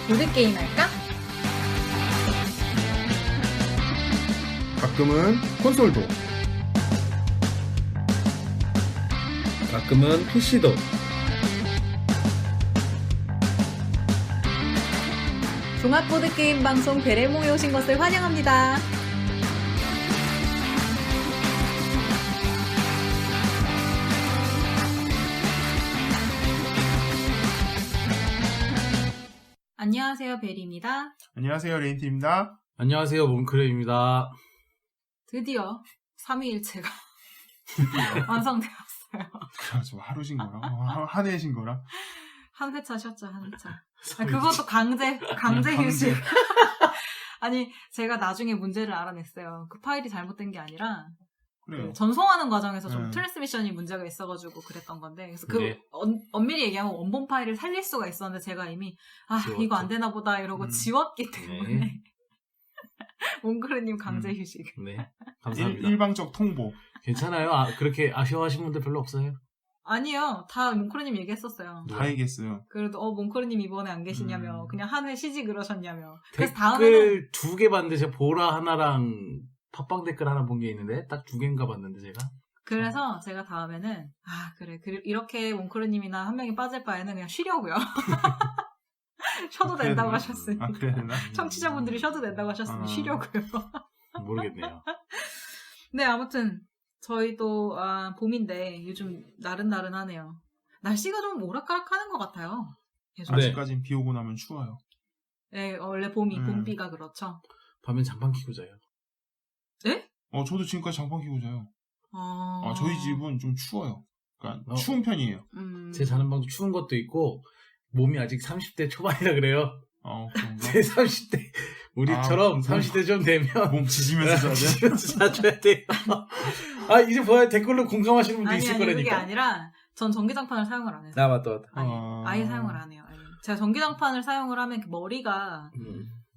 보드게임 할까? 가끔은 콘솔도. 가끔은 PC도. 종합보드게임 방송 베레모에 오신 것을 환영합니다. 안녕하세요, 베리입니다. 안녕하세요, 레인티입니다. 안녕하세요, 몽크레입니다. 드디어 3위일체가 완성되었어요. 그래가지고 하루신 거랑 한 해신 거랑 한 회차 쉬었죠, 한 회차. 그것도 강제 휴식. 아니, 제가 나중에 문제를 알아냈어요. 그 파일이 잘못된 게 아니라 그래요. 그 전송하는 과정에서 좀 네. 트랜스미션이 문제가 있어가지고 그랬던 건데, 그래서 네. 엄밀히 얘기하면 원본 파일을 살릴 수가 있었는데 제가 이미 지웠죠. 이거 안 되나 보다 이러고 지웠기 때문에 네. 몽크르님 강제 휴식. 네, 감사합니다. 일방적 통보. 괜찮아요? 그렇게 아쉬워하시는 분들 별로 없어요? 아니요, 다 몽크르님 얘기했었어요. 다 얘기했어요. 그래도 몽크르님 이번에 안 계시냐며, 그냥 한 회 쉬지 그러셨냐며. 그래서 댓글 다음에는 2개 봤는데 제가 보라 하나랑 팟빵 댓글 하나 본 게 있는데 딱 2개인가 봤는데 제가. 그래서 제가 다음에는 그래 이렇게 몽크르님이나 한 명이 빠질 바에는 그냥 쉬려고요. 쉬어도 된다고 하셨으니. 그래야 되나? 청취자분들이 쉬어도 된다고 하셨으니 쉬려고요. 모르겠네요. 네, 아무튼 저희도 봄인데 요즘 나른나른하네요. 날씨가 좀 오락가락하는 것 같아요. 계속. 네. 아직까진 비 오고 나면 추워요. 네, 원래 봄비가 그렇죠. 밤엔 장판 키고 자요. 네? 저도 지금까지 장판 끼고 자요. 저희 집은 좀 추워요. 그러니까 추운 편이에요. 제 자는 방도 추운 것도 있고 몸이 아직 30대 초반이라 그래요. 그런가? 제 30대 우리처럼 30대 좀 되면 몸 지지면서 자야 돼? 지지면서 자줘야 돼요. 이제 뭐야 댓글로 공감하시는 분도 있을 거라니까. 그게 아니라 전 전기장판을 사용을 안 해서. 맞다. 아예 사용을 안 해요. 아예. 제가 전기장판을 사용을 하면 머리가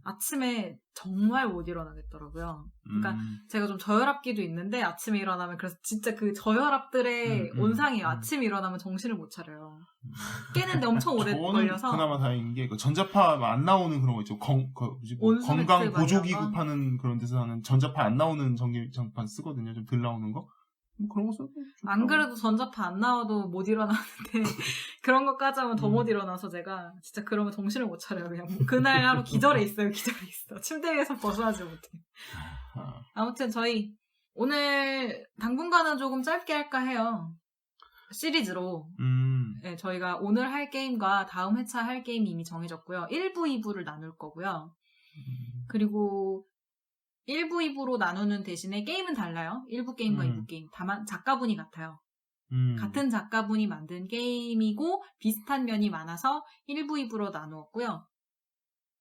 아침에 정말 못 일어나겠더라고요. 그러니까 제가 좀 저혈압기도 있는데 아침에 일어나면 그래서 진짜 그 저혈압들의 온상이에요. 아침에 일어나면 정신을 못 차려요. 깨는데 엄청 오래 걸려서. 그나마 다행인 게 전자파 안 나오는 그런 거 있죠. 건강 보조기구 파는 그런 데서 하는 전자파 안 나오는 전기장판 쓰거든요. 좀 덜 나오는 거. 그런 거 써도 안 그래도 전자파 안 나와도 못 일어나는데 그런 것까지 하면 더 못 일어나서 제가 진짜 그러면 정신을 못 차려요. 그냥 그날 하루 기절해 있어요. 침대 위에서 벗어나지 못해. 아무튼 저희 오늘 당분간은 조금 짧게 할까 해요. 시리즈로. 네, 저희가 오늘 할 게임과 다음 회차 할 게임이 이미 정해졌고요. 1부, 2부를 나눌 거고요. 그리고 1부, 2부로 나누는 대신에 게임은 달라요. 1부 게임과 2부 게임. 다만 작가분이 같아요. 같은 작가분이 만든 게임이고 비슷한 면이 많아서 1부, 2부로 나누었고요.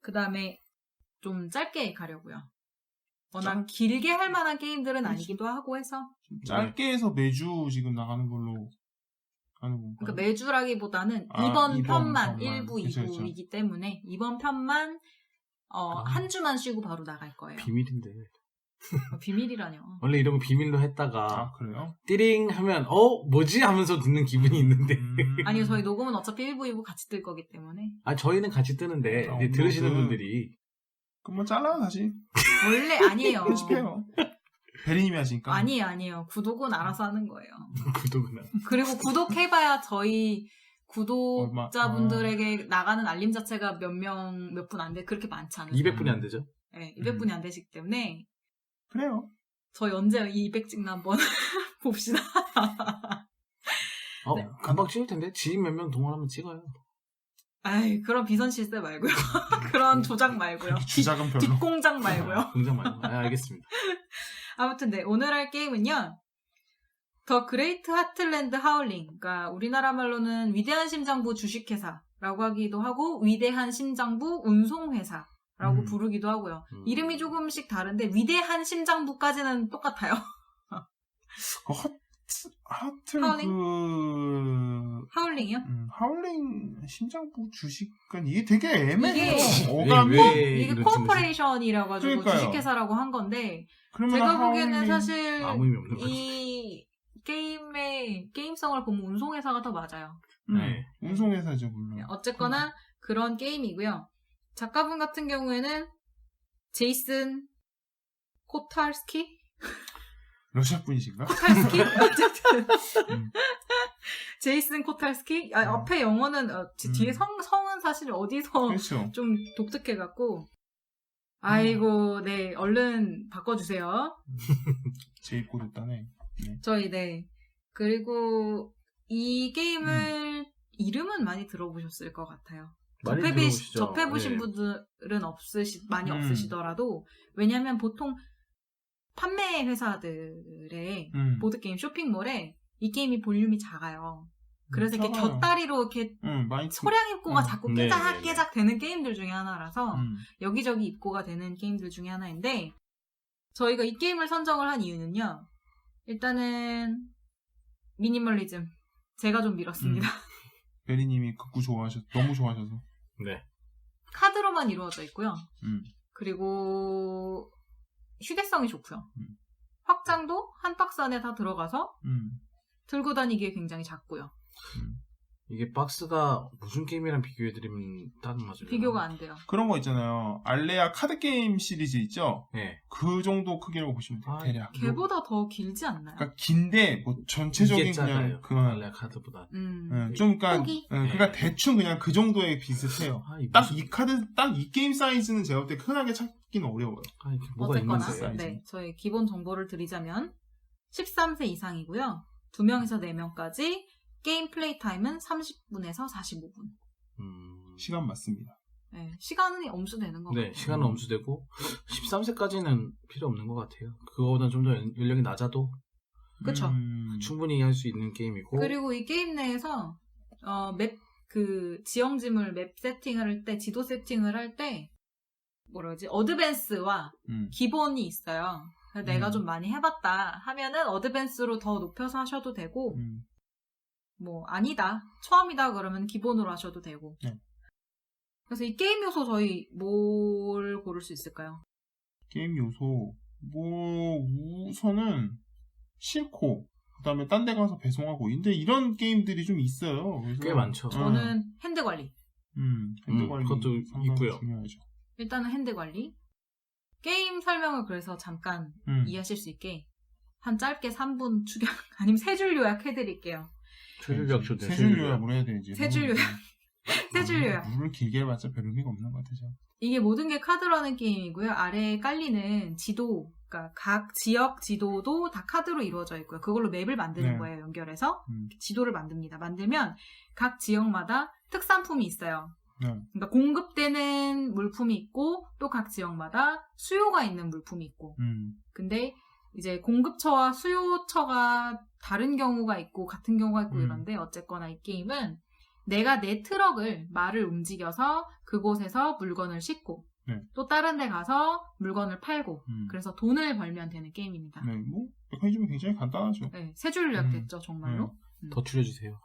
그 다음에 좀 짧게 가려고요. 워낙 길게 할 만한 게임들은 아니기도 하고 해서. 짧게 해서 매주 지금 나가는 걸로 하는 건가요? 그러니까 매주라기보다는 이번 편만 1부, 2부이기 때문에 이번 편만 한 주만 쉬고 바로 나갈 거예요. 비밀인데. 비밀이라뇨. 원래 이런 거 비밀로 했다가 그래요? 띠링 하면 뭐지? 하면서 듣는 기분이 있는데. 아니요, 저희 녹음은 어차피 1부, 2부 같이 뜰 거기 때문에. 저희는 같이 뜨는데 들으시는 분들이 그럼 잘라 다시. 원래 아니에요. 편집해요. 베리님이 하시니까. 아니에요. 구독은 알아서 하는 거예요. 구독은 그리고 구독해봐야 저희 구독자분들에게 나가는 알림 자체가 몇 분 안 돼. 그렇게 많지 않아요. 200분이 안 되죠? 네, 200분이 안 되시기 때문에. 그래요. 저희 언제 200 찍나 한번 봅시다. 네. 금방 찍을 텐데 지인 몇 명 동원하면 찍어요. 그런 비선 실세 말고요. 그런 조작 말고요. 주작은 별로. 뒷공작 말고요. 공작 말고. 알겠습니다. 아무튼 오늘 할 게임은요. 더 그레이트 하틀랜드 하울링. 그러니까 우리나라 말로는 위대한 심장부 주식회사라고 하기도 하고 위대한 심장부 운송회사라고 부르기도 하고요. 이름이 조금씩 다른데 위대한 심장부까지는 똑같아요. 하울링이요? 하울링 심장부 주식은 이게 되게 애매해요. 이게 코퍼레이션이라고 가지고 주식회사라고 한 건데 제가 보기에는 사실 이 게임성을 보면 운송회사가 더 맞아요. 운송회사죠 물론. 어쨌거나 그런 게임이고요. 작가분 같은 경우에는 제이슨 코탈스키? 러시아 분이신가? 코탈스키? 어쨌든. 음. 제이슨 코탈스키? 앞에 영어는, 뒤에 성은 사실 어디서 그렇죠. 좀 독특해갖고. 아이고, 네, 얼른 바꿔주세요. 제이코드 따네. 네. 저희, 네. 그리고 이 게임을 이름은 많이 들어보셨을 것 같아요. 많이 들어보시죠. 접해보신 네. 분들은 많이 없으시더라도, 왜냐면 보통 판매 회사들의 보드게임 쇼핑몰에 이 게임이 볼륨이 작아요. 그래서 이렇게 작아요. 곁다리로 이렇게 많이 소량 입고가 자꾸 네, 깨작깨작 되는 게임들 중에 하나라서 음. 여기저기 입고가 되는 게임들 중에 하나인데 저희가 이 게임을 선정을 한 이유는요. 일단은 미니멀리즘. 제가 좀 밀었습니다. 베리님이 극구 너무 좋아하셔서. 네. 카드로만 이루어져 있고요. 음. 그리고 휴대성이 좋고요. 확장도 한 박스 안에 다 들어가서 들고 다니기에 굉장히 작고요. 이게 박스가 무슨 게임이랑 비교해드리면 딱 맞아요. 비교가 안 돼요. 그런 거 있잖아요. 알레아 카드 게임 시리즈 있죠? 네. 그 정도 크기라고 보시면 돼요. 아, 대략. 걔보다 더 길지 않나요? 그러니까 긴데 뭐 전체적인 이게 작아요. 그냥 알레아 카드보다. 좀 그러니까 폭이? 그러니까 대충 그냥 그 정도에 비슷해요. 딱 이 게임 사이즈는 제가 볼 때 흔하게 찾기는 어려워요. 이게 뭐가 있는 어쨌거나 거예요? 네, 저희 기본 정보를 드리자면 13세 이상이고요. 2명에서 4명까지 게임 플레이 타임은 30분에서 45분. 시간 맞습니다. 네, 시간이 엄수되는 거 네, 같아요. 시간은 엄수되고 13세까지는 필요 없는 것 같아요. 그거보다 좀 더 연령이 낮아도 그쵸. 충분히 할 수 있는 게임이고. 그리고 이 게임 내에서 지형지물 맵 세팅을 할 때, 지도 세팅을 할 때 뭐라 그러지? 어드밴스와 기본이 있어요. 내가 좀 많이 해봤다 하면은 어드밴스로 더 높여서 하셔도 되고 뭐 아니다, 처음이다 그러면 기본으로 하셔도 되고. 네. 그래서 이 게임 요소 저희 뭘 고를 수 있을까요? 게임 요소 우선은 싣고 그다음에 딴 데 가서 배송하고 근데 이런 게임들이 좀 있어요. 그래서 꽤 많죠. 저는 핸드 관리. 핸드 관리 그것도 상당히 있고요. 중요하죠. 일단은 핸드 관리. 게임 설명을 그래서 잠깐 이해하실 수 있게 한 짧게 3분 추격 아니면 3줄 요약해드릴게요. 세줄 요약 좋네요. 3줄 요약을 해야 되지. 3줄 요약. 3줄 요약. 물을 길게 해봤자 별 의미가 없는 것 같아요. 이게 모든 게 카드라는 게임이고요. 아래에 깔리는 지도, 그러니까 각 지역 지도도 다 카드로 이루어져 있고요. 그걸로 맵을 만드는 네. 거예요. 연결해서 지도를 만듭니다. 만들면 각 지역마다 특산품이 있어요. 네. 그러니까 공급되는 물품이 있고 또 각 지역마다 수요가 있는 물품이 있고. 근데 이제 공급처와 수요처가 다른 경우가 있고 같은 경우가 있고 이런데 어쨌거나 이 게임은 내가 내 트럭을 말을 움직여서 그곳에서 물건을 싣고 네. 또 다른 데 가서 물건을 팔고 그래서 돈을 벌면 되는 게임입니다. 네, 뭐 메커니즘이 굉장히 간단하죠. 네, 3줄 요약됐죠 정말로. 더 줄여주세요.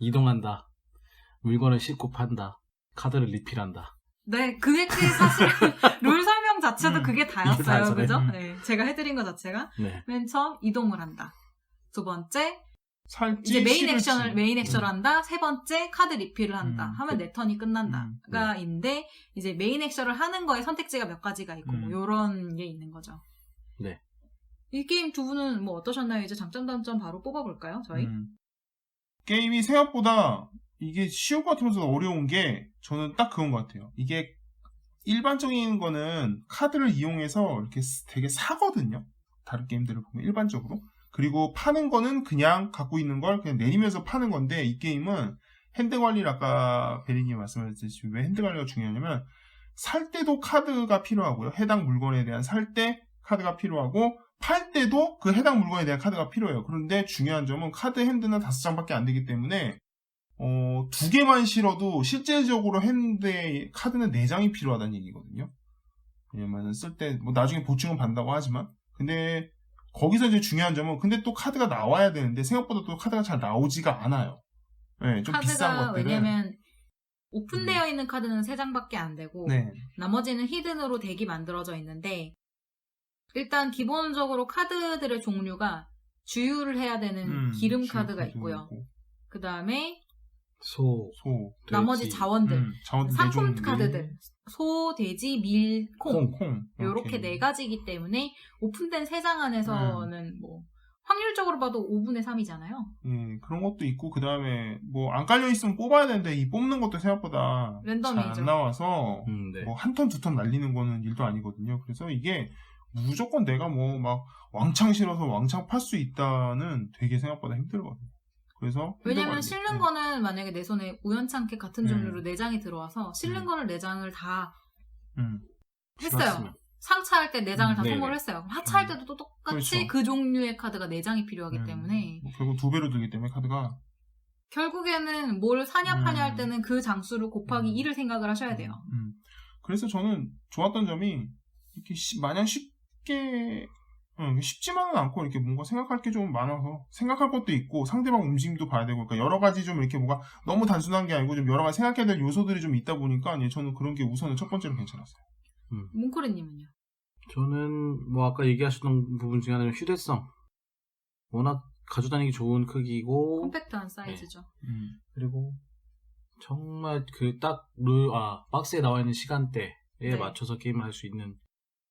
이동한다. 물건을 싣고 판다. 카드를 리필한다. 네, 그게 사실 룰 설명 자체도 그게 이게 다였어요. 다였어요. 그죠? 네, 제가 해드린 것 자체가 네. 맨 처음 이동을 한다. 두 번째 살지 이제 메인 실을지. 액션을 한다. 세 번째 카드 리필을 한다. 하면 내 턴이 끝난다가 있는데 이제 메인 액션을 하는 거에 선택지가 몇 가지가 있고 뭐 요런 게 있는 거죠. 네. 이 게임 두 분은 뭐 어떠셨나요? 이제 장점 단점 바로 뽑아볼까요? 저희? 게임이 생각보다 이게 쉬운 것 같으면서 어려운 게 저는 딱 그건 것 같아요. 이게 일반적인 거는 카드를 이용해서 이렇게 되게 사거든요. 다른 게임들을 보면 일반적으로. 그리고 파는 거는 그냥 갖고 있는 걸 그냥 내리면서 파는 건데 이 게임은 핸드 관리를 아까 베리님 말씀하셨듯이 왜 핸드 관리가 중요하냐면 살 때도 카드가 필요하고요. 해당 물건에 대한 살 때 카드가 필요하고 팔 때도 그 해당 물건에 대한 카드가 필요해요. 그런데 중요한 점은 카드 핸드는 5장밖에 안 되기 때문에 2개만 실어도 실제적으로 핸드에 카드는 4장이 필요하다는 얘기거든요. 왜냐면 쓸 때 뭐 나중에 보충은 받는다고 하지만 근데 거기서 이제 중요한 점은 근데 또 카드가 나와야 되는데 생각보다 또 카드가 잘 나오지가 않아요. 네, 좀 비싼 카드가 것들은 왜냐면 오픈되어 있는 카드는 3장밖에 안 되고 네. 나머지는 히든으로 덱이 만들어져 있는데 일단 기본적으로 카드들의 종류가 주유를 해야 되는 기름 카드가 있고요. 그 다음에 소, 돼지, 나머지 자원들, 자원들 상품 내종, 카드들, 소, 돼지, 밀, 콩 콩. 이렇게 네 가지이기 때문에 오픈된 3장 안에서는 뭐 확률적으로 봐도 5분의 3이잖아요. 예, 그런 것도 있고 그다음에 뭐 안 깔려 있으면 뽑아야 되는데 이 뽑는 것도 생각보다 잘 랜덤이죠. 안 나와서 네. 뭐 한 턴 두 턴 날리는 거는 일도 아니거든요. 그래서 이게 무조건 내가 뭐 막 왕창 실어서 왕창 팔 수 있다는 되게 생각보다 힘들거든요. 그래서 왜냐면 힘들거든요. 실는 거는 만약에 내 손에 우연찮게 같은 종류로 4장이 들어와서 실는 음. 거를 4장을 다 했어요. 실었으면. 상차할 때 4장을 다 네네. 선고를 했어요. 그럼 하차할 때도 또 똑같이 그렇죠. 그 종류의 카드가 4장이 필요하기 때문에 뭐 결국 2배로 들기 때문에 카드가 결국에는 뭘 사냐 파냐 할 때는 그 장수를 곱하기 1을 생각을 하셔야 돼요. 그래서 저는 좋았던 점이 이렇게 마냥 쉽게 쉽지만은 않고 이렇게 뭔가 생각할 게 좀 많아서 생각할 것도 있고 상대방 움직임도 봐야 되고 그러니까 여러 가지 좀 이렇게 뭐가 너무 단순한 게 아니고 좀 여러 가지 생각해야 될 요소들이 좀 있다 보니까 저는 그런 게 우선은 첫 번째로 괜찮았어요. 뭉크리님은요? 저는 뭐 아까 얘기하셨던 부분 중에 하나는 휴대성. 워낙 가져다니기 좋은 크기고 컴팩트한 사이즈죠. 그리고 정말 그 딱 박스에 나와 있는 시간대에 네. 맞춰서 게임을 할 수 있는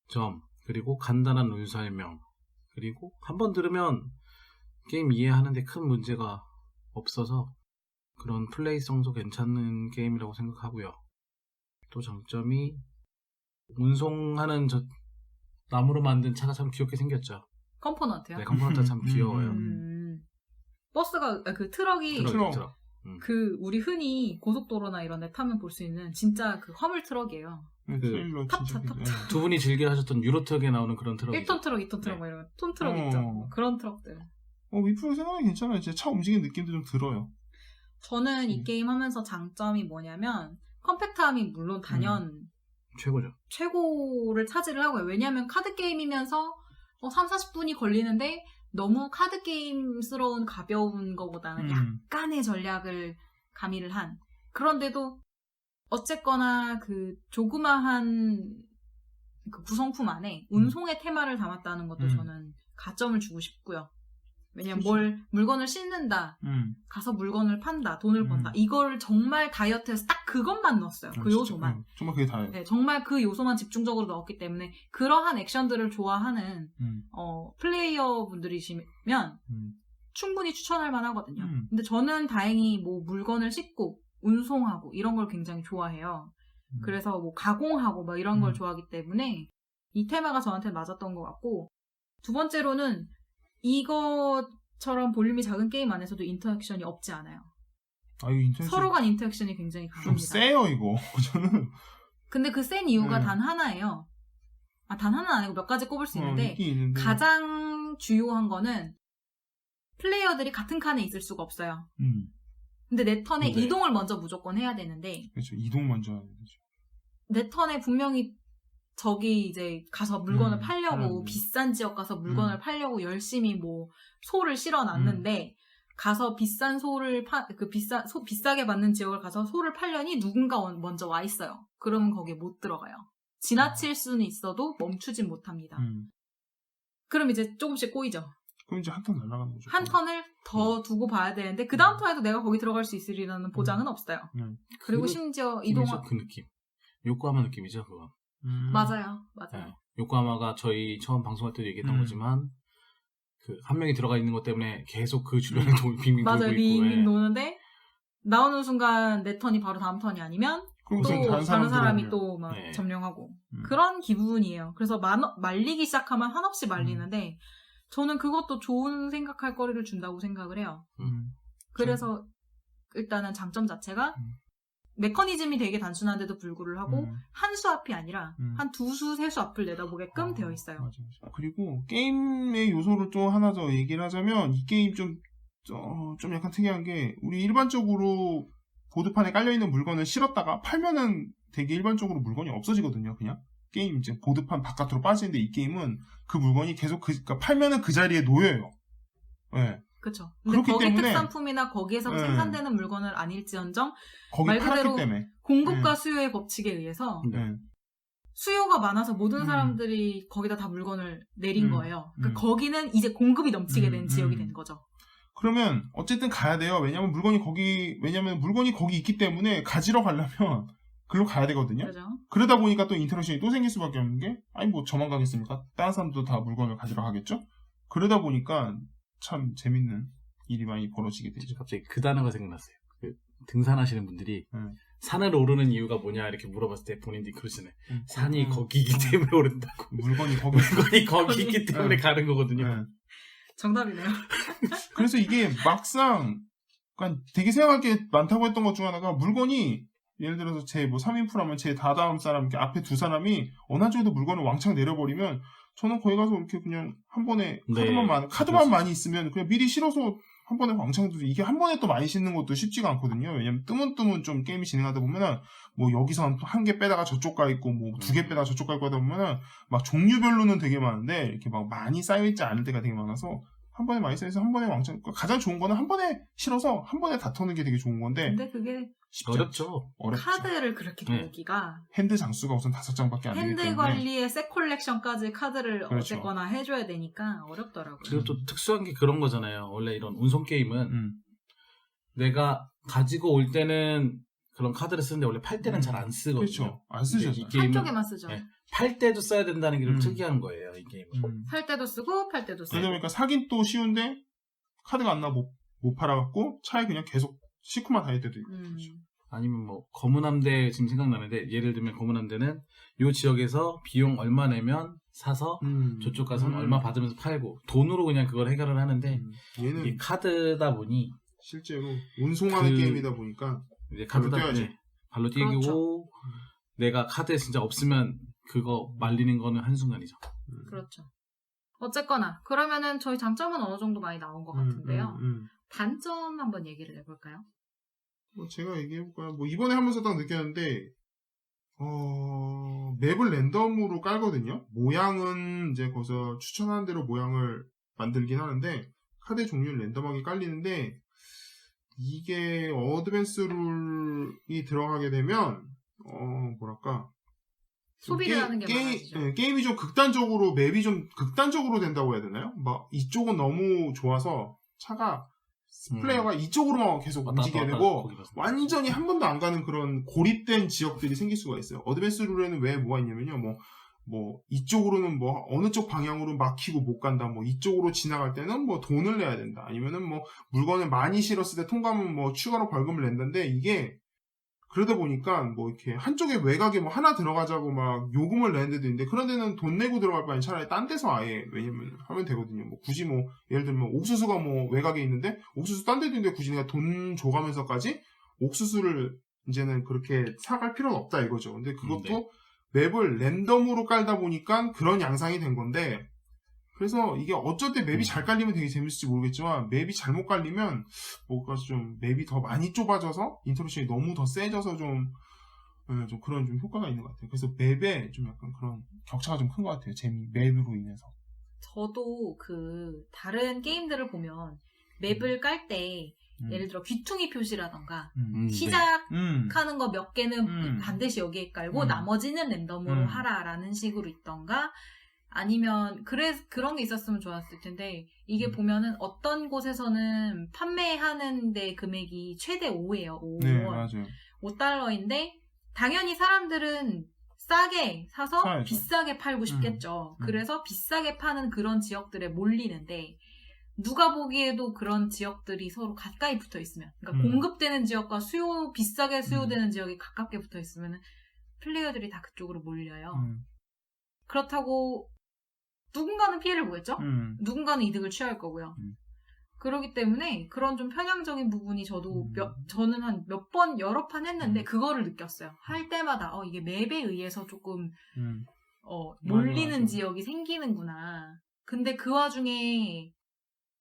점, 그리고 간단한 룰 설명, 그리고 한번 들으면 게임 이해하는데 큰 문제가 없어서 그런 플레이성도 괜찮은 게임이라고 생각하고요. 또 장점이 운송하는 나무로 만든 차가 참 귀엽게 생겼죠. 컴포넌트요? 네, 컴포넌트가 참 귀여워요. 버스가 그 트럭이 트럭. 그 우리 흔히 고속도로나 이런 데 타면 볼 수 있는 진짜 그 화물 트럭이에요. 트레일러 탑차, 진짜 탑차. 두 분이 즐겨 하셨던 유로트럭에 나오는 그런 트럭. 1톤 트럭, 2톤 트럭, 네. 뭐 이런 톤 트럭 있죠. 그런 트럭들. 위프로 생각이 괜찮아요. 진짜 차 움직이는 느낌도 좀 들어요. 저는 이 게임 하면서 장점이 뭐냐면 컴팩트함이 물론 단연 최고죠. 최고를 차지를 하고요. 왜냐하면 카드 게임이면서 3, 40분이 걸리는데 너무 카드 게임스러운 가벼운 것보다는 약간의 전략을 가미를 한. 그런데도 어쨌거나 그 조그마한 그 구성품 안에 운송의 테마를 담았다는 것도 저는 가점을 주고 싶고요. 왜냐면 물건을 싣는다, 가서 물건을 판다, 돈을 번다. 이걸 정말 다이어트해서 딱 그것만 넣었어요. 그 요소만. 정말 그게 다예요. 네, 정말 그 요소만 집중적으로 넣었기 때문에 그러한 액션들을 좋아하는 플레이어 분들이시면 충분히 추천할 만하거든요. 근데 저는 다행히 뭐 물건을 싣고 운송하고 이런 걸 굉장히 좋아해요. 그래서 뭐 가공하고 막 이런 걸 좋아하기 때문에 이 테마가 저한테 맞았던 것 같고, 두 번째로는 이것처럼 볼륨이 작은 게임 안에서도 인터액션이 없지 않아요. 이거 인터넷 서로 간 인터액션이 굉장히 좀 강합니다. 세요 이거. 저는 근데 그 센 이유가 단 하나예요. 단 하나는 아니고 몇 가지 꼽을 수 있는데, 있긴 있는데. 가장 주요한 거는 플레이어들이 같은 칸에 있을 수가 없어요. 근데 내 턴에 네. 이동을 먼저 무조건 해야 되는데, 그렇죠. 이동 먼저 해야 되죠. 내 턴에 분명히 저기 이제 가서 물건을 팔려고 비싼 지역 가서 물건을 팔려고 열심히 뭐 소를 실어놨는데 가서 비싼 소를 비싸게 받는 지역을 가서 소를 팔려니 누군가 먼저 와 있어요. 그러면 거기에 못 들어가요. 지나칠 수는 있어도 멈추진 못합니다. 그럼 이제 조금씩 꼬이죠. 그럼 이제 한 턴 날아가는 거죠. 한 턴을 더 두고 봐야 되는데 그 다음 턴에도 내가 거기 들어갈 수 있으리라는 보장은 없어요. 그리고 심지어 이동한 그 느낌. 요코하마 느낌이죠, 그거. 맞아요. 네. 요코하마가 저희 처음 방송할 때도 얘기했던 거지만 그 한 명이 들어가 있는 것 때문에 계속 그 주변에 빙빙 맞아요. 돌고 있고. 빙빙 노는데 나오는 순간 내 턴이 바로 다음 턴이 아니면 또 다른 사람이 또 막 점령하고 그런 기분이에요. 그래서 말리기 시작하면 한없이 말리는데 저는 그것도 좋은 생각할 거리를 준다고 생각을 해요. 그래서 일단은 장점 자체가 메커니즘이 되게 단순한데도 불구를 하고 한 수 앞이 아니라 한 두 수, 세 수 앞을 내다보게끔 되어 있어요. 맞아. 그리고 게임의 요소를 또 하나 더 얘기를 하자면 이 게임 좀 약간 특이한 게 우리 일반적으로 보드판에 깔려있는 물건을 실었다가 팔면은 되게 일반적으로 물건이 없어지거든요. 그냥 게임 이제 보드판 바깥으로 빠지는데 이 게임은 그 물건이 계속 그러니까 팔면은 그 자리에 놓여요. 네. 그렇죠. 근데 그렇기 거기 때문에 특산품이나 거기에서 생산되는 물건을 아닐지언정 거기 말 팔았기 그대로 때문에 공급과 수요의 법칙에 의해서 수요가 많아서 모든 사람들이 거기다 다 물건을 내린 거예요. 그러니까 거기는 이제 공급이 넘치게 된 지역이 된 거죠. 그러면 어쨌든 가야 돼요. 왜냐면 물건이 거기 있기 때문에 가지러 가려면 글로 가야 되거든요. 그죠? 그러다 보니까 또 인터랙션이 또 생길 수밖에 없는 게, 아니 뭐 저만 가겠습니까? 다른 사람도 다 물건을 가지러 가겠죠? 그러다 보니까 참 재밌는 일이 많이 벌어지게 되죠. 갑자기 그 단어가 생각났어요. 그 등산하시는 분들이 산을 오르는 이유가 뭐냐 이렇게 물어봤을 때 본인들이 그러시네. 산이 거기이기 때문에 오른다고. 물건이 거기 있기 때문에 가는 거거든요. 네. 정답이네요. 그래서 이게 막상 그러니까 되게 생각할 게 많다고 했던 것 중 하나가, 물건이 예를 들어서 제 뭐 3인프라면 제 다다음 사람 이렇게 앞에 두 사람이 어느 한쪽에도 물건을 왕창 내려버리면 저는 거기 가서 이렇게 그냥 한 번에 카드만 많이 있으면 그냥 미리 실어서 한 번에 왕창 두고, 이게 한 번에 또 많이 싣는 것도 쉽지가 않거든요. 왜냐면 뜨문뜨문 좀 게임이 진행하다 보면은 뭐 여기서 한 개 빼다가 저쪽 가 있고 뭐 두 개 빼다가 저쪽 가 있고 하다 보면은 막 종류별로는 되게 많은데 이렇게 막 많이 쌓여있지 않을 때가 되게 많아서 한 번에 많이 쌓여서 한 번에 왕창, 가장 좋은 거는 한 번에 실어서 한 번에 다 터는 게 되게 좋은 건데, 근데 그게 어렵죠. 카드를 그렇게 모으기가 핸드 장수가 우선 5장밖에 안 되기 때문에 핸드 관리에 색 콜렉션까지 카드를 그렇죠. 어쨌거나 해줘야 되니까 어렵더라고요. 그리고 또 특수한 게 그런 거잖아요. 원래 이런 운송 게임은 내가 가지고 올 때는 그런 카드를 쓰는데 원래 팔 때는 잘 안 쓰거든요. 그렇죠. 안 쓰죠. 이 게임은 한쪽에만 쓰죠. 네, 팔 때도 써야 된다는 게 좀 특이한 거예요. 이 게임은. 살 때도 쓰고 팔 때도 쓰고. 그러다 보니까 사긴 또 쉬운데 카드가 안 나와 못 팔아갖고 차에 그냥 계속 싣고만 다닐 때도 있고. 그렇죠. 아니면 뭐 검은 함대 지금 생각나는데, 예를 들면 검은 함대는 이 지역에서 비용 얼마 내면 사서 저쪽 가서는 얼마 받으면서 팔고 돈으로 그냥 그걸 해결을 하는데, 얘는 이게 카드다 보니 실제로 운송하는 게임이다 보니까 이제 카드다 보니 발로 뛰고 그렇죠. 내가 카드에 진짜 없으면 그거 말리는 거는 한순간이죠. 그렇죠. 어쨌거나 그러면은 저희 장점은 어느 정도 많이 나온 것 같은데요. 단점 한번 얘기를 해볼까요? 뭐 제가 얘기해볼까요? 뭐 이번에 하면서 딱 느꼈는데, 맵을 랜덤으로 깔거든요. 모양은 이제 거기서 추천하는 대로 모양을 만들긴 하는데, 카드 종류는 랜덤하게 깔리는데, 이게 어드밴스 룰이 들어가게 되면 뭐랄까, 소비를 하는 게 많아지죠. 게임이 좀 극단적으로, 맵이 좀 극단적으로 된다고 해야 되나요? 막 이쪽은 너무 좋아서 차가 플레이어가 이쪽으로만 계속 움직이게 되고 완전히 한 번도 안 가는 그런 고립된 지역들이 생길 수가 있어요. 어드밴스 룰에는 왜 뭐가 있냐면요. 뭐 이쪽으로는 뭐 어느 쪽 방향으로 막히고 못 간다. 뭐 이쪽으로 지나갈 때는 뭐 돈을 내야 된다. 아니면은 뭐 물건을 많이 실었을 때 통과하면 뭐 추가로 벌금을 낸다는데, 이게 그러다 보니까 뭐 이렇게 한쪽에 외곽에 뭐 하나 들어가자고 막 요금을 내는 데도 있는데, 그런 데는 돈 내고 들어갈 바에 차라리 딴 데서 아예, 왜냐면 하면 되거든요. 뭐 굳이 뭐 예를 들면 옥수수가 뭐 외곽에 있는데 옥수수 딴 데도 있는데 굳이 내가 돈 줘가면서까지 옥수수를 이제는 그렇게 사갈 필요는 없다 이거죠. 근데 그것도 맵을 랜덤으로 깔다 보니까 그런 양상이 된 건데, 그래서 이게 어쩔 때 맵이 잘 깔리면 되게 재밌을지 모르겠지만, 맵이 잘못 깔리면 뭔가 좀 맵이 더 많이 좁아져서 인터랙션이 너무 더 세져서 좀 그런 좀 효과가 있는 것 같아요. 그래서 맵에 좀 약간 그런 격차가 좀 큰 것 같아요. 맵으로 인해서. 저도 다른 게임들을 보면 맵을 깔 때 예를 들어 귀퉁이 표시라던가 시작하는 거 몇 개는 반드시 여기에 깔고 나머지는 랜덤으로 하라라는 식으로 있던가, 아니면 그런 게 있었으면 좋았을 텐데, 이게 보면은 어떤 곳에서는 판매하는 데 금액이 최대 5예요. 5원. 네, 맞아요. 5달러인데 당연히 사람들은 싸게 사서 사야죠. 비싸게 팔고 싶겠죠. 그래서 비싸게 파는 그런 지역들에 몰리는데, 누가 보기에도 그런 지역들이 서로 가까이 붙어 있으면, 그러니까 공급되는 지역과 비싸게 수요되는 지역이 가깝게 붙어 있으면 플레이어들이 다 그쪽으로 몰려요. 그렇다고 누군가는 피해를 보겠죠? 누군가는 이득을 취할 거고요. 그렇기 때문에 그런 좀 편향적인 부분이 저는 한 여러 판 했는데 그거를 느꼈어요. 할 때마다 이게 맵에 의해서 조금 몰리는 맞아. 지역이 생기는구나. 근데 그 와중에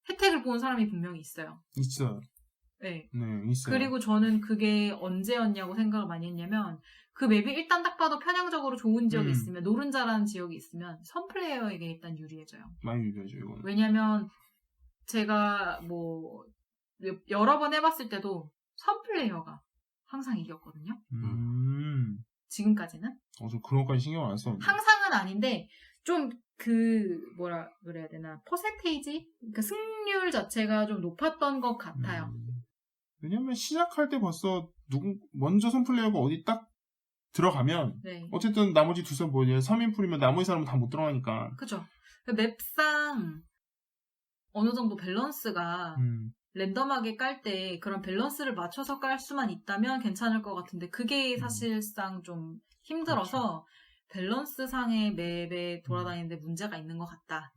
혜택을 보는 사람이 분명히 있어요. 있어요. 네. 네, 있어요. 그리고 저는 그게 언제였냐고 생각을 많이 했냐면, 그 맵이 일단 딱 봐도 편향적으로 좋은 지역이 있으면, 노른자라는 지역이 있으면 선플레이어에게 일단 유리해져요. 많이 유리하죠, 이거는. 왜냐면 제가 여러 번 해봤을 때도 선플레이어가 항상 이겼거든요. 지금까지는. 좀 그런 것까지 신경 안 썼는데. 항상은 아닌데 좀 뭐라 그래야 되나, 퍼센테이지? 그 승률 자체가 좀 높았던 것 같아요. 왜냐면 시작할 때 벌써 먼저 선플레이어가 어디 딱 들어가면 네. 어쨌든 나머지 두 사람 3인풀이면 나머지 사람은 다 못 들어가니까. 그죠. 맵상 어느 정도 밸런스가 랜덤하게 깔 때 그런 밸런스를 맞춰서 깔 수만 있다면 괜찮을 것 같은데 그게 사실상 좀 힘들어서 밸런스 상의 맵에 돌아다니는데 문제가 있는 것 같다.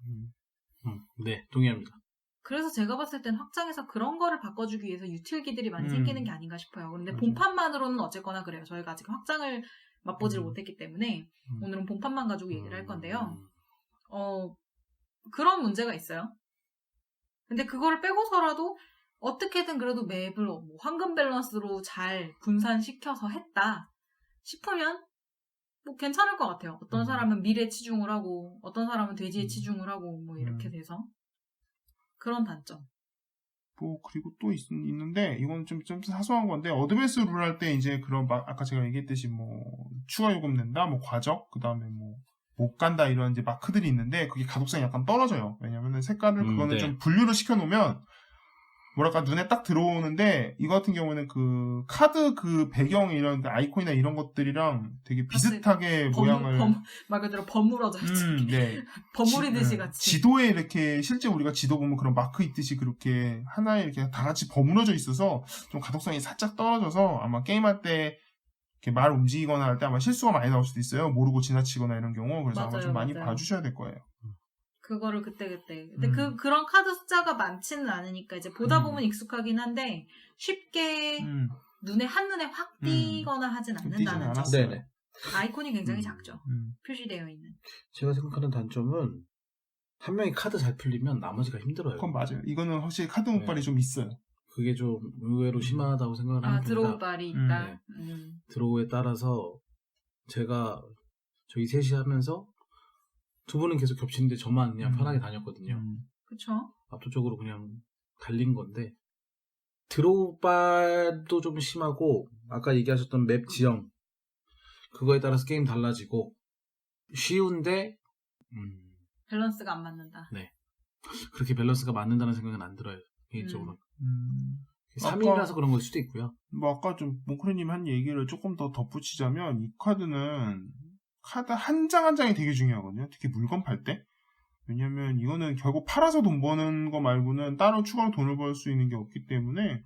네, 동의합니다. 그래서 제가 봤을 땐 확장에서 그런 거를 바꿔주기 위해서 유틸기들이 많이 생기는 게 아닌가 싶어요. 그런데 맞아. 본판만으로는 어쨌거나 그래요. 저희가 아직 확장을 맛보지를 못했기 때문에 오늘은 본판만 가지고 얘기를 할 건데요. 그런 문제가 있어요. 근데 그거를 빼고서라도 어떻게든 그래도 맵을 뭐 황금 밸런스로 잘 분산시켜서 했다 싶으면 뭐 괜찮을 것 같아요. 어떤 사람은 밀에 치중을 하고 어떤 사람은 돼지에 치중을 하고 뭐 이렇게 돼서 그런 단점. 뭐 그리고 또 있는데 이건 좀 사소한 건데 어드밴스 룰 할 때 이제 그런 아까 제가 얘기했듯이 뭐 추가 요금 낸다, 뭐 과적, 그 다음에 뭐 못 간다 이런 이제 마크들이 있는데 그게 가독성이 약간 떨어져요. 왜냐면은 색깔을 그거는 네. 좀 분류를 시켜놓으면 뭐랄까 눈에 딱 들어오는데 이거 같은 경우는 그 카드 그 배경 이런 아이콘이나 이런 것들이랑 되게 비슷하게 모양을 말 그대로 버무러져 있지. 네. 버무리듯이 같이. 지도에 이렇게 실제 우리가 지도 보면 그런 마크 있듯이 그렇게 하나에 이렇게 다 같이 버무려져 있어서 좀 가독성이 살짝 떨어져서 아마 게임할 때 이렇게 말 움직이거나 할 때 아마 실수가 많이 나올 수도 있어요. 모르고 지나치거나 이런 경우. 그래서 맞아요, 아마 좀 많이 맞아요. 봐주셔야 될 거예요. 그거를 그때그때. 근데 그런 카드 숫자가 많지는 않으니까 이제 보다 보면 익숙하긴 한데 쉽게 한눈에 확 띄거나 하진 않는다는 점. 네네. 아이콘이 굉장히 작죠. 표시되어 있는. 제가 생각하는 단점은 한 명이 카드 잘 풀리면 나머지가 힘들어요. 그건 맞아요. 이거는 확실히 카드 못발이 좀 있어요. 그게 좀 의외로 심하다고 생각을 하는 편이다. 드로우 발이 있다. 네. 드로우에 따라서 제가 저희 셋이 하면서 두 분은 계속 겹치는데 저만 그냥 편하게 다녔거든요. 그쵸. 압도적으로 그냥 달린 건데 드로우 발도 좀 심하고 아까 얘기하셨던 맵 지형 그거에 따라서 게임 달라지고 쉬운데 밸런스가 안 맞는다. 네. 그렇게 밸런스가 맞는다는 생각은 안 들어요. 개인적으로. 3인이라서 그런 걸 수도 있고요. 뭐 아까 좀 몽크리님 한 얘기를 조금 더 덧붙이자면 이 카드는 카드 한 장 한 장이 되게 중요하거든요. 특히 물건 팔 때. 왜냐면 이거는 결국 팔아서 돈 버는 거 말고는 따로 추가로 돈을 벌 수 있는 게 없기 때문에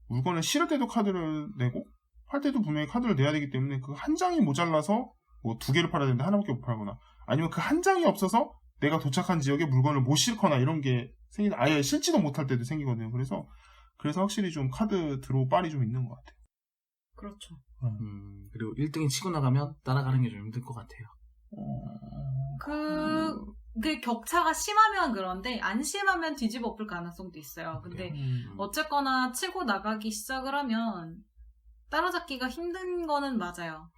물건을 실을 때도 카드를 내고 팔 때도 분명히 카드를 내야 되기 때문에 그 한 장이 모자라서 뭐 두 개를 팔아야 되는데 하나밖에 못 팔거나 아니면 그 한 장이 없어서 내가 도착한 지역에 물건을 못 싣거나 이런 게 아예 실지도 못할 때도 생기거든요. 그래서 확실히 좀 카드 드로우 빨이 좀 있는 것 같아요. 그렇죠. 그리고 1등이 치고 나가면 따라가는 게 좀 힘들 것 같아요. 그 격차가 심하면 그런데 안 심하면 뒤집어 엎을 가능성도 있어요. 근데 어쨌거나 치고 나가기 시작을 하면 따라잡기가 힘든 거는 맞아요.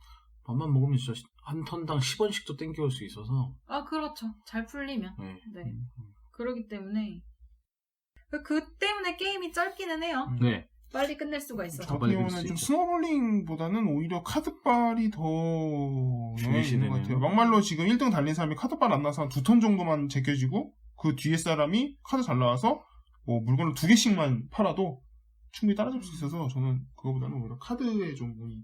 밥만 먹으면 진짜 한 턴당 10원씩도 땡겨올 수 있어서. 그렇죠. 잘 풀리면. 네. 그러기 때문에 그 때문에 게임이 짧기는 해요. 네. 빨리 끝낼 수가 있어서. 저 같은 경우는 좀 스노볼링보다는 오히려 카드빨이 더 영향이 있는 것 같아요. 막말로 지금 1등 달린 사람이 카드빨 안 나서 한 2턴 정도만 제껴지고 그 뒤에 사람이 카드 잘 나와서 뭐 물건을 2개씩만 팔아도 충분히 따라잡을 수 있어서 저는 그거보다는 오히려 카드에 좀 운이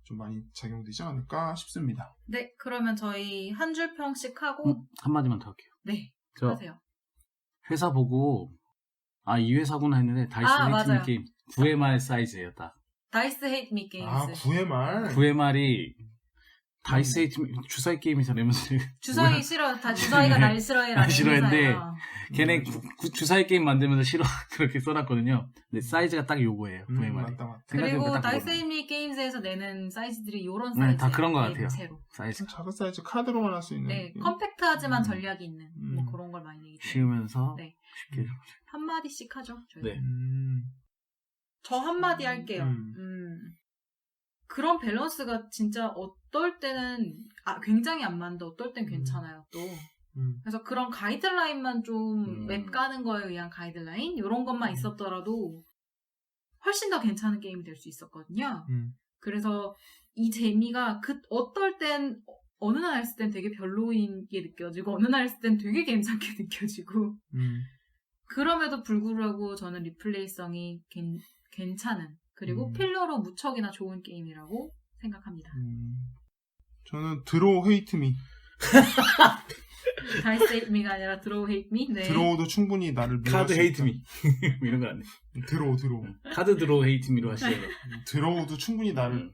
좀 많이 작용되지 않을까 싶습니다. 네, 그러면 저희 한 줄 평씩 하고 한마디만 더 할게요. 네, 저 하세요. 회사 보고 이 회사구나 했는데 다이스 헤이팅 게임 9회 말 사이즈예요. 딱 다이스 헤이트 미 게임즈. 9회 말? 9회 말이 다이스 헤이트 주사위 게임이잖아요. 주사위 싫어. 다 주사위가 날 싫어해라는 싫어했는데 걔네 주사위 게임 만들면서 싫어 그렇게 써놨거든요. 근데 사이즈가 딱 요거예요. 9회 말이. 맞다. 그리고 다이스 헤이트 미 게임즈에서 내는 사이즈들이 요런 사이즈. 다 그런 것 같아요. 대체로. 사이즈. 작은 사이즈 카드로만 할 수 있는. 네, 컴팩트하지만 전략이 있는 뭐 그런 걸 많이 내기 때문에. 쉬우면서 네. 쉽게. 한마디씩 하죠. 저희. 네. 저 한마디 할게요. 그런 밸런스가 진짜 어떨 때는 굉장히 안 맞는데 어떨 땐 괜찮아요. 또. 그래서 그런 가이드라인만 좀 맵 까는 거에 의한 가이드라인 이런 것만 있었더라도 훨씬 더 괜찮은 게임이 될 수 있었거든요. 그래서 이 재미가 어떨 땐 어느 날 했을 땐 되게 별로인 게 느껴지고 어느 날 했을 땐 되게 괜찮게 느껴지고 그럼에도 불구하고 저는 리플레이성이 괜찮은 그리고 필러로 무척이나 좋은 게임이라고 생각합니다. 저는 드로우 헤이트미. 다이스 헤이트미가 아니라 드로우 헤이트미. 네. 드로우도 충분히 나를 미워할 카드 수 헤이트미. 있다. 이런 거 안 해. 드로우. 카드 드로우 헤이트미로 하시죠. 드로우도 충분히 나를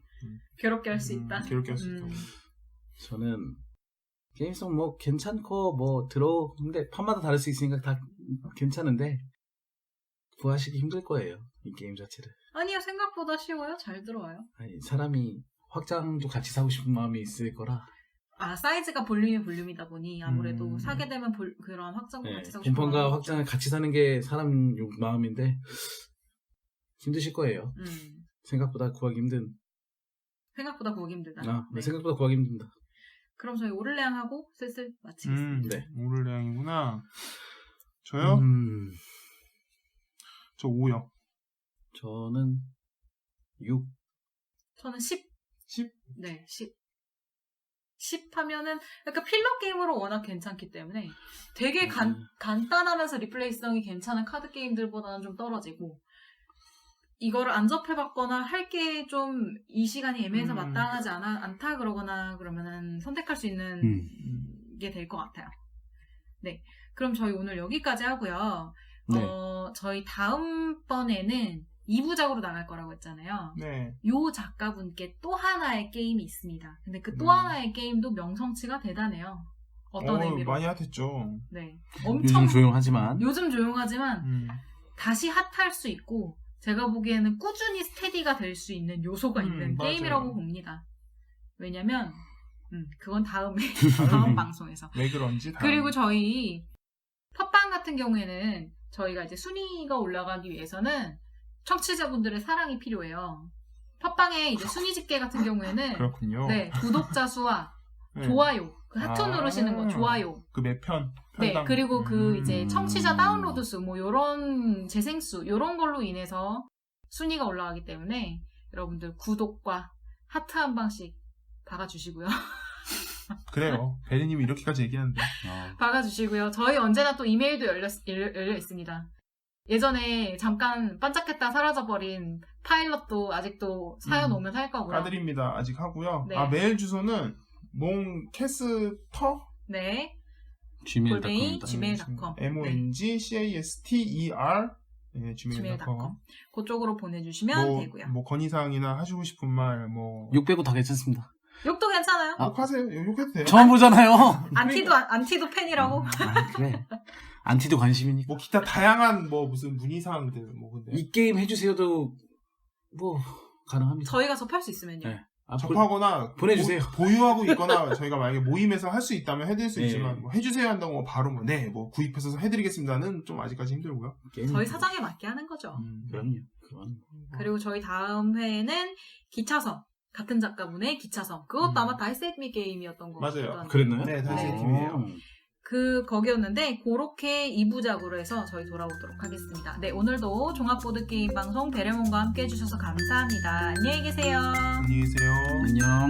괴롭게 할 수 있다. 괴롭게 할 수 있다. 저는 게임성 뭐 괜찮고 뭐 드로우 근데 판마다 다를 수 있으니까 다 괜찮은데 구하시기 힘들 거예요. 이 게임 자체를. 아니요, 생각보다 쉬워요. 잘 들어와요. 아니 사람이 확장도 같이 사고 싶은 마음이 있을 거라. 아, 사이즈가 볼륨이다 보니 아무래도 사게 되면 그런 확장도 네, 같이 사고 싶은 본판과 마음이 확장을 같이 사는 게 사람 마음인데 힘드실 거예요. 생각보다 구하기 힘든. 생각보다 구하기 힘들다. 네. 생각보다 구하기 힘든다. 그럼 저희 오를레앙하고 슬슬 마치겠습니다. 네. 오를레앙이구나. 저요? 저 5요. 저는 6. 저는 10. 10? 네, 10. 10 하면은 약간 필러 게임으로 워낙 괜찮기 때문에 되게 간단하면서 리플레이성이 괜찮은 카드 게임들보다는 좀 떨어지고 이거를 안 접해봤거나 할 게 좀 이 시간이 애매해서 마땅하지 않다 그러거나 그러면은 선택할 수 있는 게 될 것 같아요. 네. 그럼 저희 오늘 여기까지 하고요. 네. 저희 다음번에는 2부작으로 나갈 거라고 했잖아요. 네. 요 작가분께 또 하나의 게임이 있습니다. 근데 그 또 하나의 게임도 명성치가 대단해요. 어떤 의미로? 많이 핫했죠. 네. 요즘 조용하지만. 요즘 조용하지만 다시 핫할 수 있고 제가 보기에는 꾸준히 스테디가 될 수 있는 요소가 있는 게임이라고 맞아요. 봅니다. 왜냐면 그건 다음 방송에서. 왜 그런지 그리고 저희 팟빵 같은 경우에는 저희가 이제 순위가 올라가기 위해서는 청취자분들의 사랑이 필요해요. 팟빵에 이제 순위 집계 같은 경우에는 그렇군요. 네, 구독자 수와 네. 좋아요, 그 하트 누르시는 거 좋아요. 그 몇 편? 네, 편당. 그리고 그 이제 청취자 다운로드 수, 뭐 요런 재생수, 요런 걸로 인해서 순위가 올라가기 때문에 여러분들 구독과 하트 한 방씩 박아주시고요. 그래요. 베리님이 이렇게까지 얘기하는데. 박아주시고요. 저희 언제나 또 이메일도 열려 있습니다. 예전에 잠깐 반짝했다 사라져버린 파일럿도 아직도 사연 오면 할 거고요. 까드립니다. 아직 하고요. 네. 메일 주소는 몽캐스터 네. gmail.com입니다. gmail.com. mongcaster 네, gmail.com. 그쪽으로 보내주시면 되고요. 뭐 건의사항이나 하시고 싶은 말, 6 빼고 다 괜찮습니다. 욕도 괜찮아요. 욕하세요. 욕해도 돼요. 처음 보잖아요. 안티도 팬이라고. 그래. 안티도 관심이니까. 뭐 기타 다양한 무슨 문의사항들 근데 이 게임 해주세요도 가능합니다. 저희가 접할 수 있으면요. 네. 접하거나 보내주세요. 보유하고 있거나 저희가 만약에 모임에서 할 수 있다면 해드릴 수 네. 있지만 해주세요 한다고 바로 구입해서 해드리겠습니다는 좀 아직까지 힘들고요. 저희 사정에 맞게 하는 거죠. 그럼요. 그건. 그리고 저희 다음 회에는 기차섬. 같은 작가분의 기차섬. 그것도 아마 다이스 앳미 게임이었던 거 같아요. 맞아요. 그랬나요? 네, 다이스 네. 팀이에요. 거기였는데 그렇게 2부작으로 해서 저희 돌아오도록 하겠습니다. 네, 오늘도 종합보드게임 방송 베레몬과 함께 해주셔서 감사합니다. 안녕히 계세요. 안녕히 계세요. 안녕.